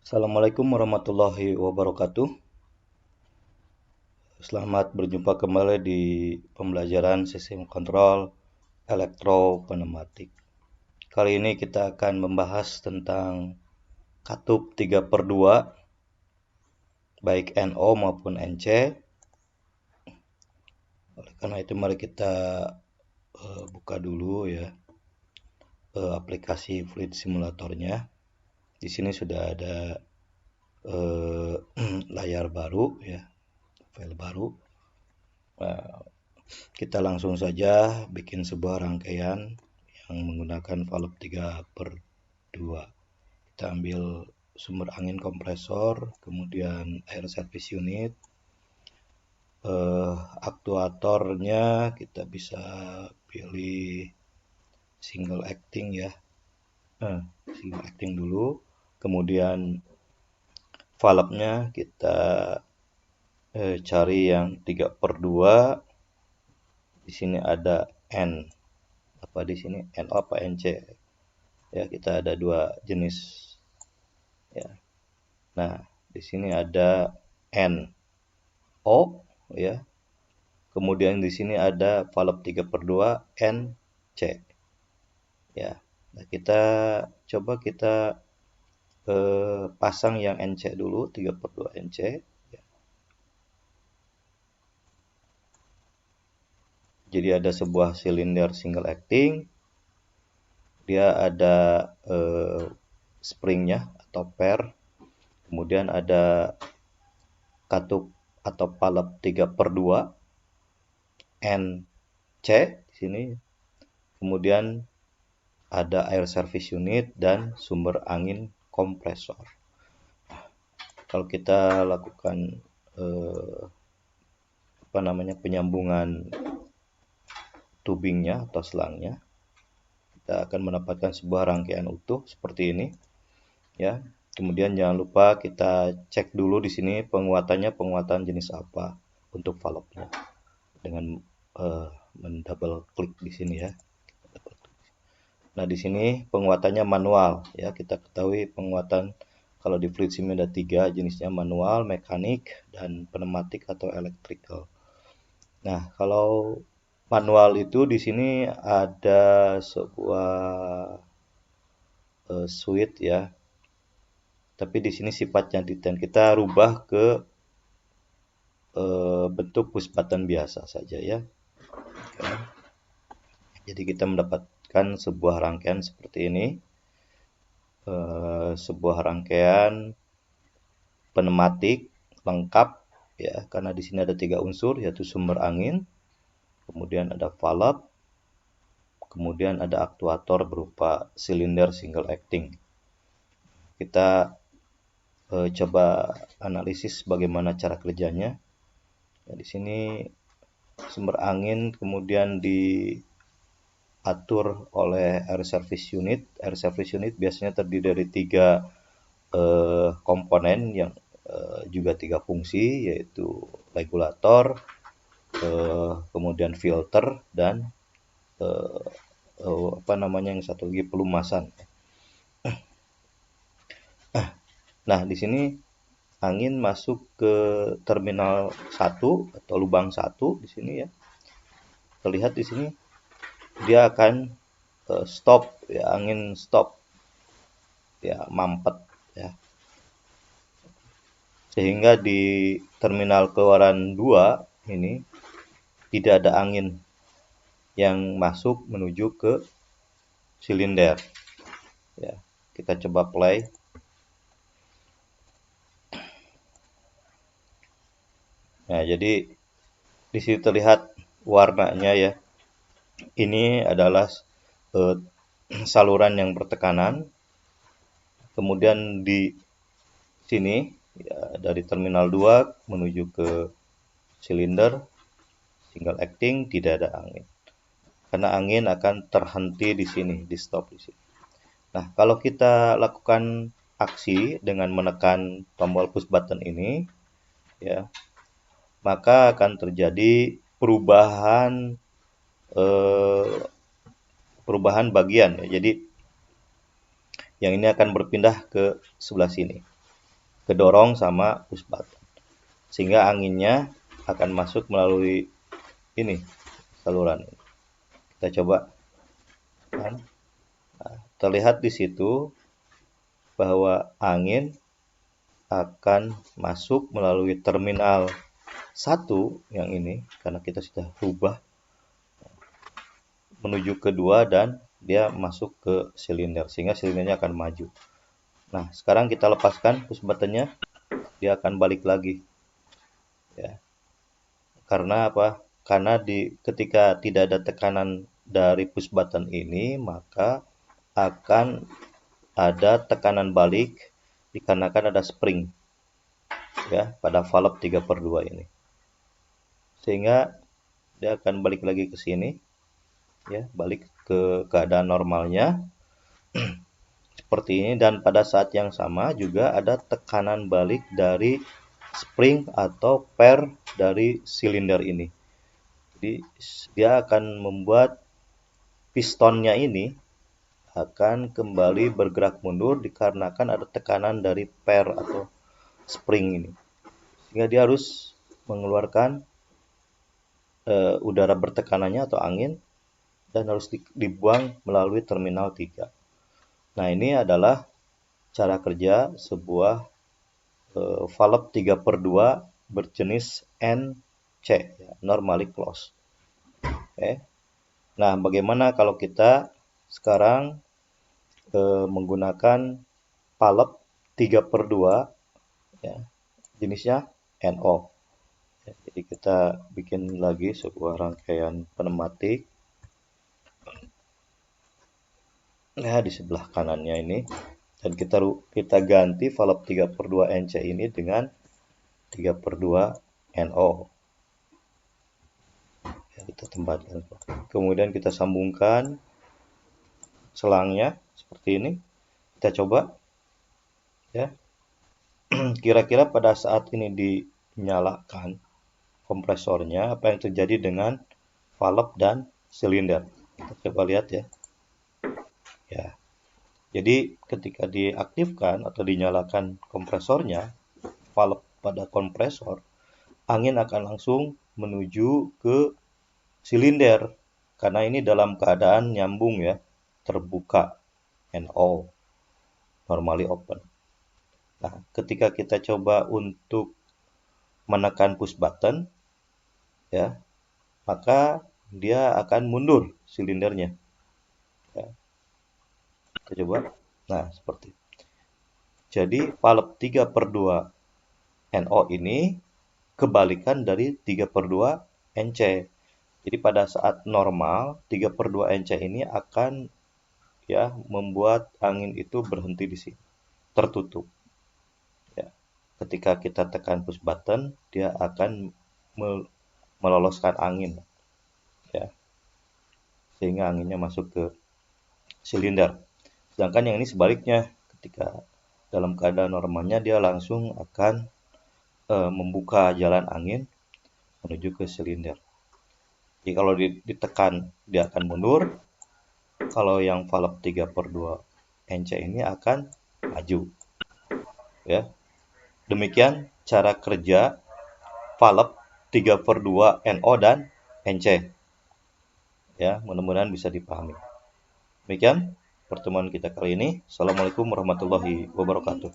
Assalamualaikum warahmatullahi wabarakatuh. Selamat berjumpa kembali di pembelajaran sistem kontrol elektropneumatik. Kali ini kita akan membahas tentang katup 3/2, baik NO maupun NC. Oleh karena itu mari kita buka dulu ya aplikasi fluid simulatornya. Di sini sudah ada layar baru ya, file baru. Kita langsung saja bikin sebuah rangkaian yang menggunakan valve 3/2. Kita ambil sumber angin kompresor, kemudian air service unit, aktuatornya kita bisa pilih single acting ya, single acting dulu, kemudian valve-nya kita cari yang 3/2. Di sini ada N, apa di sini NO apa NC ya, kita ada dua jenis ya. Nah, di sini ada NO ya, kemudian di sini ada valve 3/2 NC ya. Nah, kita coba pasang yang NC dulu, 3/2 NC ya. Jadi ada sebuah silinder single acting, dia ada springnya atau per, kemudian ada katup atau valve 3/2 NC di sini, kemudian ada air service unit dan sumber angin kompresor. Kalau kita lakukan penyambungan tubingnya atau selangnya, kita akan mendapatkan sebuah rangkaian utuh seperti ini ya. Kemudian jangan lupa kita cek dulu di sini penguatan jenis apa untuk valve-nya dengan mendouble klik di sini ya. Nah, di sini penguatannya manual ya. Kita ketahui penguatan kalau di fluid sim ada 3 jenisnya, manual, mekanik, dan pneumatik atau electrical. Nah, kalau manual itu di sini ada sebuah switch ya. Tapi di sini sifatnya detail, kita rubah ke bentuk push button biasa saja ya. Oke. Jadi kita mendapatkan sebuah rangkaian seperti ini, sebuah rangkaian pneumatik lengkap ya, karena di sini ada 3 unsur, yaitu sumber angin, kemudian ada valve, kemudian ada aktuator berupa silinder single acting. Kita coba analisis bagaimana cara kerjanya. Ya, di sini sumber angin kemudian diatur oleh air service unit. Air service unit biasanya terdiri dari 3 komponen yang juga 3 fungsi, yaitu regulator, kemudian filter, dan yang satu lagi pelumasan. Nah, di sini angin masuk ke terminal 1 atau lubang 1 di sini ya. Terlihat di sini dia akan stop ya, angin stop ya, mampet ya. Sehingga di terminal keluaran 2 ini tidak ada angin yang masuk menuju ke silinder ya. Kita coba play. Nah, jadi di sini terlihat warnanya ya. Ini adalah saluran yang bertekanan. Kemudian di sini ya, dari terminal 2 menuju ke silinder single acting tidak ada angin. Karena angin akan terhenti di sini, di stop di sini. Nah, kalau kita lakukan aksi dengan menekan tombol push button ini ya, maka akan terjadi perubahan bagian ya. Jadi yang ini akan berpindah ke sebelah sini. kedorong sama push button. Sehingga anginnya akan masuk melalui ini saluran. Kita coba kan. Nah, terlihat di situ bahwa angin akan masuk melalui terminal 1 yang ini karena kita sudah rubah menuju ke 2 dan dia masuk ke silinder sehingga silindernya akan maju. Nah, sekarang kita lepaskan push buttonnya, dia akan balik lagi. Ya. Karena apa? Karena ketika tidak ada tekanan dari push button ini, maka akan ada tekanan balik dikarenakan ada spring ya pada valve 3/2 ini. Sehingga dia akan balik lagi ke sini ya, balik ke keadaan normalnya seperti ini, dan pada saat yang sama juga ada tekanan balik dari spring atau per dari silinder ini. Jadi dia akan membuat pistonnya ini akan kembali bergerak mundur dikarenakan ada tekanan dari per atau spring ini. Sehingga dia harus mengeluarkan udara bertekanannya atau angin dan harus dibuang melalui terminal 3. Nah, ini adalah cara kerja sebuah valve 3/2 berjenis NC, ya, normally closed. Oke. Nah, bagaimana kalau kita sekarang menggunakan valve 3/2 ya, jenisnya NO. Ya, jadi kita bikin lagi sebuah rangkaian pneumatik. Nah, di sebelah kanannya ini, dan kita ganti valve 3/2 NC ini dengan 3/2 NO. Ya, kita tempatkan. Kemudian kita sambungkan selangnya seperti ini. Kita coba ya. Kira-kira pada saat ini dinyalakan kompresornya, apa yang terjadi dengan valve dan silinder? Kita coba lihat ya. Ya. Jadi ketika diaktifkan atau dinyalakan kompresornya, valve pada kompresor, angin akan langsung menuju ke silinder karena ini dalam keadaan nyambung ya, terbuka, NO, normally open. Nah, ketika kita coba untuk menekan push button ya, maka dia akan mundur silindernya ya. Kita coba. Nah, seperti jadi valve 3/2 NO ini kebalikan dari 3/2 NC. Jadi pada saat normal 3/2 NC ini akan ya membuat angin itu berhenti di sini, tertutup. Ya. Ketika kita tekan push button, dia akan meloloskan angin ya. Sehingga anginnya masuk ke silinder. Sedangkan yang ini sebaliknya, ketika dalam keadaan normalnya dia langsung akan membuka jalan angin menuju ke silinder. Jadi kalau ditekan dia akan mundur, kalau yang valve 3/2 NC ini akan maju. Ya. Demikian cara kerja valve 3/2 NO dan NC. Ya, mudah-mudahan bisa dipahami. Demikian pertemuan kita kali ini. Assalamualaikum warahmatullahi wabarakatuh.